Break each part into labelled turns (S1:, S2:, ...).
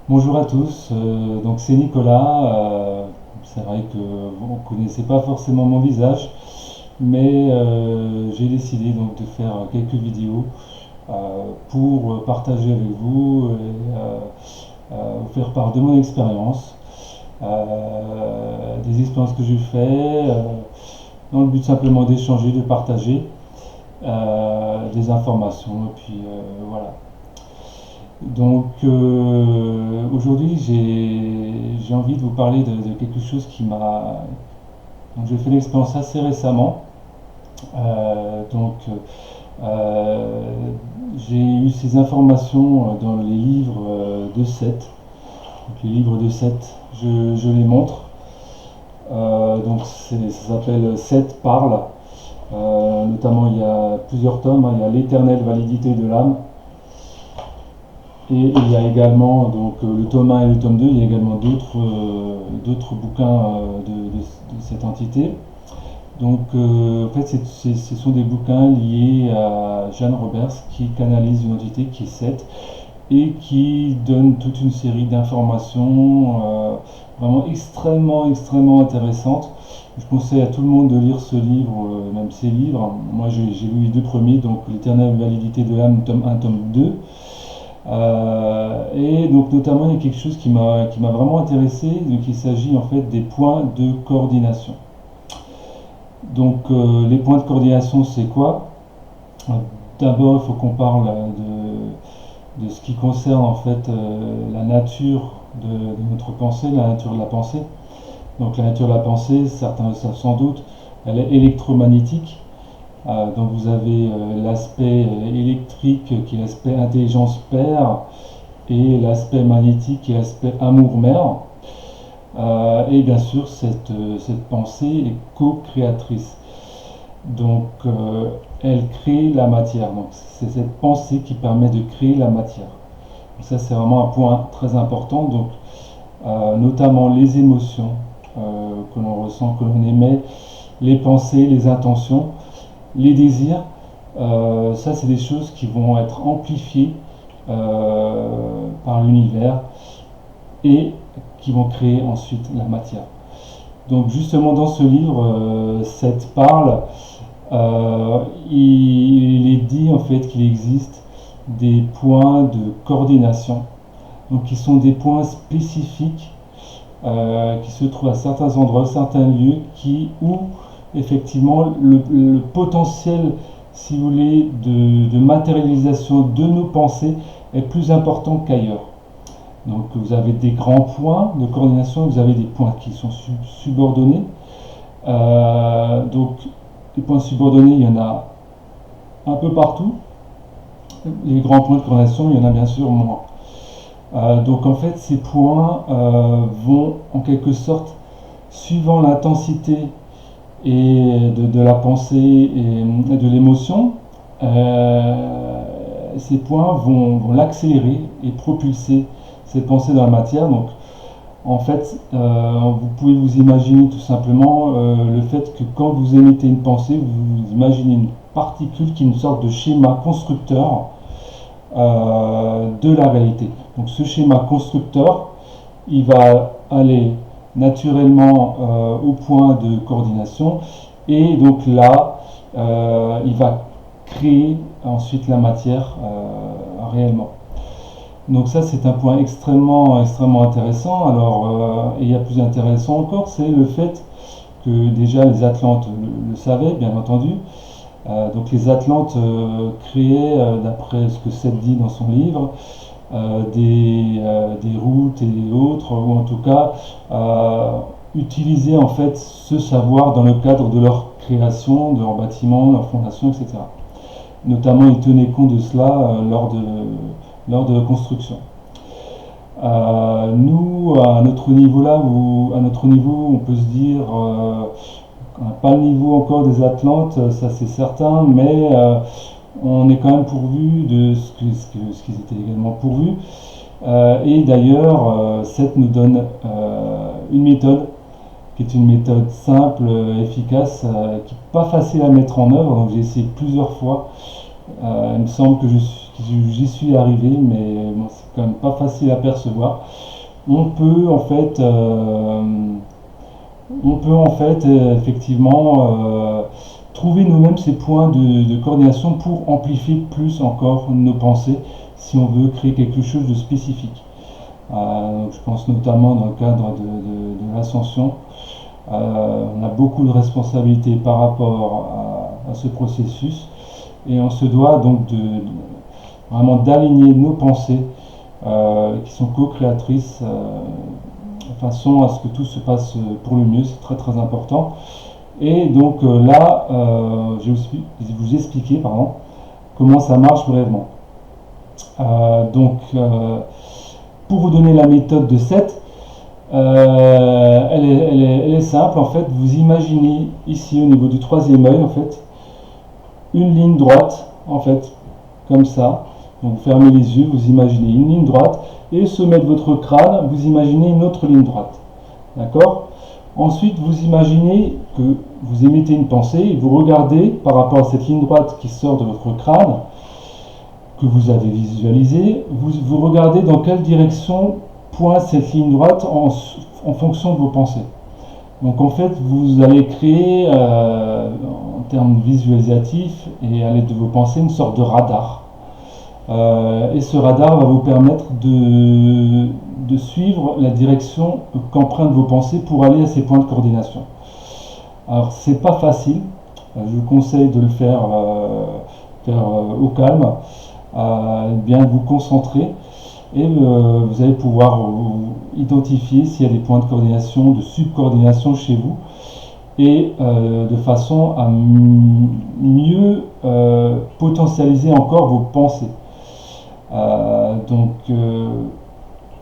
S1: Bonjour à tous, donc c'est Nicolas. C'est vrai que vous ne connaissez pas forcément mon visage, mais j'ai décidé donc de faire quelques vidéos pour partager avec vous et vous faire part de mon expérience, des expériences que j'ai fait, dans le but simplement d'échanger, de partager des informations, et puis voilà. Donc aujourd'hui j'ai envie de vous parler de quelque chose qui m'a... Donc j'ai fait l'expérience assez récemment. Donc euh, j'ai eu ces informations dans les livres de Seth. Donc les livres de Seth, je les montre. Donc ça s'appelle Seth parle. Notamment il y a plusieurs tomes, hein. Il y a l'éternelle validité de l'âme. Et il y a également donc, le tome 1 et le tome 2, il y a également d'autres bouquins de cette entité. Donc en fait ce sont des bouquins liés à Jeanne Roberts qui canalise une entité qui est Seth et qui donne toute une série d'informations vraiment extrêmement intéressantes. Je conseille à tout le monde de lire ce livre, même ces livres. Moi j'ai lu les deux premiers, donc l'éternelle validité de l'âme, tome 1, tome 2. Et donc notamment il y a quelque chose qui m'a vraiment intéressé, donc il s'agit en fait des points de coordination. Donc les points de coordination c'est quoi? D'abord il faut qu'on parle de ce qui concerne en fait la nature de notre pensée, la nature de la pensée. Donc la nature de la pensée, certains le savent sans doute, elle est électromagnétique. Donc vous avez l'aspect électrique qui est l'aspect intelligence père et l'aspect magnétique qui est l'aspect amour mère. Et bien sûr cette pensée est co-créatrice. Donc elle crée la matière. Donc c'est cette pensée qui permet de créer la matière. Donc, ça c'est vraiment un point très important. Donc notamment les émotions que l'on ressent, que l'on émet, les pensées, les intentions, les désirs, ça c'est des choses qui vont être amplifiées par l'univers et qui vont créer ensuite la matière. Donc justement dans ce livre, Seth parle, il est dit en fait qu'il existe des points de coordination, donc qui sont des points spécifiques qui se trouvent à certains endroits, certains lieux, où effectivement le potentiel, si vous voulez, de matérialisation de nos pensées est plus important qu'ailleurs. Donc vous avez des grands points de coordination, vous avez des points qui sont subordonnés. Donc les points subordonnés, il y en a un peu partout. Les grands points de coordination, il y en a bien sûr moins. Donc en fait, ces points vont en quelque sorte, suivant l'intensité et de la pensée et de l'émotion, ces points vont l'accélérer et propulser cette pensée dans la matière. Donc en fait, vous pouvez vous imaginer tout simplement le fait que quand vous émettez une pensée, vous imaginez une particule qui est une sorte de schéma constructeur de la réalité. Donc ce schéma constructeur, il va aller naturellement au point de coordination et donc là, il va créer ensuite la matière réellement. Donc ça c'est un point extrêmement intéressant. Alors il y a plus intéressant encore, c'est le fait que déjà les Atlantes le savaient bien entendu. Donc les Atlantes créaient, d'après ce que Seth dit dans son livre, des routes et autres, ou en tout cas utiliser en fait ce savoir dans le cadre de leur création, de leur bâtiment, leur fondation, etc. Notamment, ils tenaient compte de cela lors de la construction. Nous, à notre niveau là, à notre niveau, on peut se dire, on n'a pas le niveau encore des Atlantes, ça c'est certain, mais on est quand même pourvu de ce qu'ils étaient également pourvus. Et d'ailleurs, Seth nous donne une méthode qui est une méthode simple, efficace, qui n'est pas facile à mettre en œuvre. Donc j'ai essayé plusieurs fois. Il me semble que j'y suis arrivé, mais bon, c'est quand même pas facile à percevoir. On peut en fait, effectivement trouver nous-mêmes ces points de coordination pour amplifier plus encore nos pensées si on veut créer quelque chose de spécifique. Donc je pense notamment dans le cadre de l'ascension. On a beaucoup de responsabilités par rapport à ce processus et on se doit donc vraiment d'aligner nos pensées qui sont co-créatrices de façon à ce que tout se passe pour le mieux. C'est très très important. Et donc là, je vais vous expliquer comment ça marche brièvement. Pour vous donner la méthode de 7, elle est simple. En fait, vous imaginez ici au niveau du troisième œil, en fait, une ligne droite, en fait, comme ça. Donc vous fermez les yeux, vous imaginez une ligne droite, et au sommet de votre crâne, vous imaginez une autre ligne droite. D'accord ? Ensuite, vous imaginez que vous émettez une pensée et vous regardez par rapport à cette ligne droite qui sort de votre crâne, que vous avez visualisée, vous regardez dans quelle direction pointe cette ligne droite en fonction de vos pensées. Donc en fait, vous allez créer, en termes visualisatifs et à l'aide de vos pensées, une sorte de radar. Et ce radar va vous permettre de suivre la direction qu'empruntent vos pensées pour aller à ces points de coordination. Alors c'est pas facile, je vous conseille de le faire, au calme, bien vous concentrer et vous allez pouvoir identifier s'il y a des points de coordination, de subcoordination chez vous et de façon à mieux potentialiser encore vos pensées.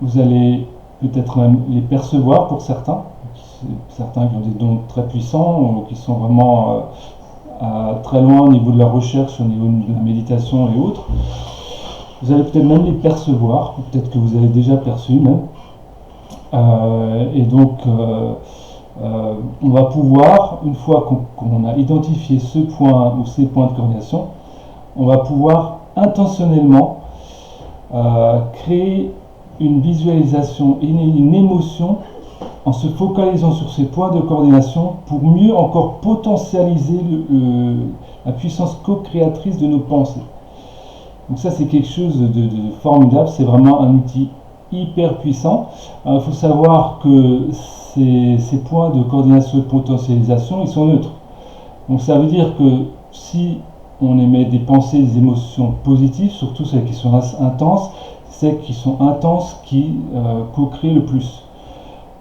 S1: Vous allez peut-être même les percevoir pour certains qui ont des dons très puissants ou qui sont vraiment très loin au niveau de la recherche, au niveau de la méditation et autres. Vous allez peut-être même les percevoir, peut-être que vous avez déjà perçu même. On va pouvoir, une fois qu'on a identifié ce point ou ces points de coordination, on va pouvoir intentionnellement créer une visualisation et une émotion en se focalisant sur ces points de coordination pour mieux encore potentialiser la puissance co-créatrice de nos pensées. Donc ça c'est quelque chose de formidable, c'est vraiment un outil hyper puissant. Il faut savoir que ces points de coordination et de potentialisation, ils sont neutres. Donc ça veut dire que si on émet des pensées, des émotions positives, surtout celles qui sont intenses, celles qui sont intenses qui co-créent le plus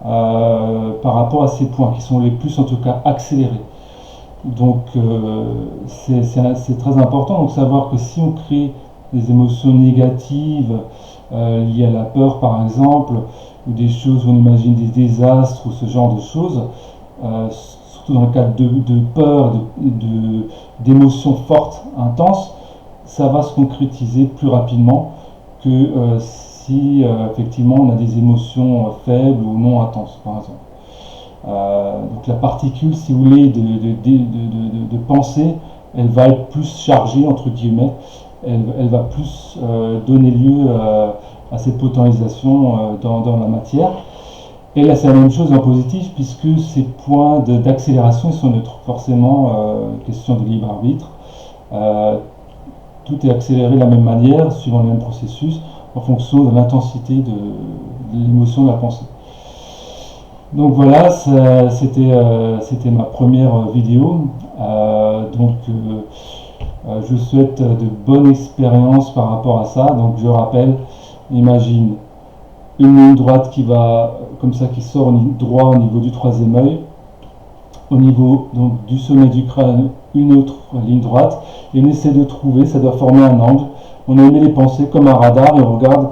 S1: par rapport à ces points qui sont les plus en tout cas accélérés. Donc c'est très important de savoir que si on crée des émotions négatives liées à la peur par exemple, ou des choses où on imagine des désastres ou ce genre de choses, surtout dans le cadre de peur, d'émotions fortes, intenses, ça va se concrétiser plus rapidement que si effectivement on a des émotions faibles ou non intenses par exemple. Donc la particule, si vous voulez, de pensée, elle va être plus chargée entre guillemets, elle va plus donner lieu à cette potentialisation dans la matière. Et là c'est la même chose en positif puisque ces points d'accélération sont neutres. Forcément, question de libre arbitre. Tout est accéléré de la même manière, suivant le même processus, en fonction de l'intensité de l'émotion de la pensée. Donc voilà, c'était ma première vidéo. Je souhaite de bonnes expériences par rapport à ça. Donc je rappelle, imagine une ligne droite qui va comme ça, qui sort droit au niveau du troisième œil, au niveau donc du sommet du crâne une autre ligne droite, et on essaie de trouver, ça doit former un angle. On émet les pensées comme un radar et on regarde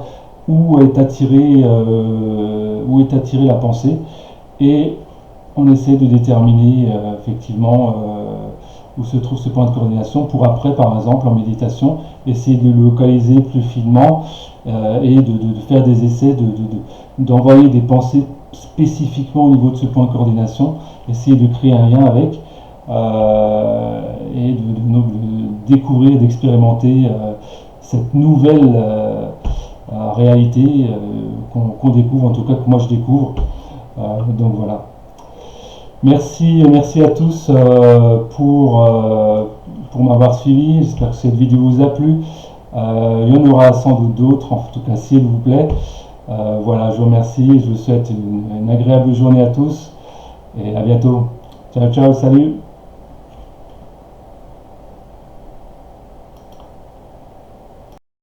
S1: où est attirée la pensée, et on essaie de déterminer effectivement où se trouve ce point de coordination pour après, par exemple, en méditation, essayer de le localiser plus finement et de faire des essais, d'envoyer des pensées spécifiquement au niveau de ce point de coordination, essayer de créer un lien avec et de découvrir, d'expérimenter cette nouvelle réalité qu'on découvre, en tout cas que moi je découvre. Donc voilà. Merci à tous pour m'avoir suivi. J'espère que cette vidéo vous a plu. Il y en aura sans doute d'autres, en tout cas s'il vous plaît. Voilà, je vous remercie. Je vous souhaite une agréable journée à tous et à bientôt. Ciao, ciao, salut.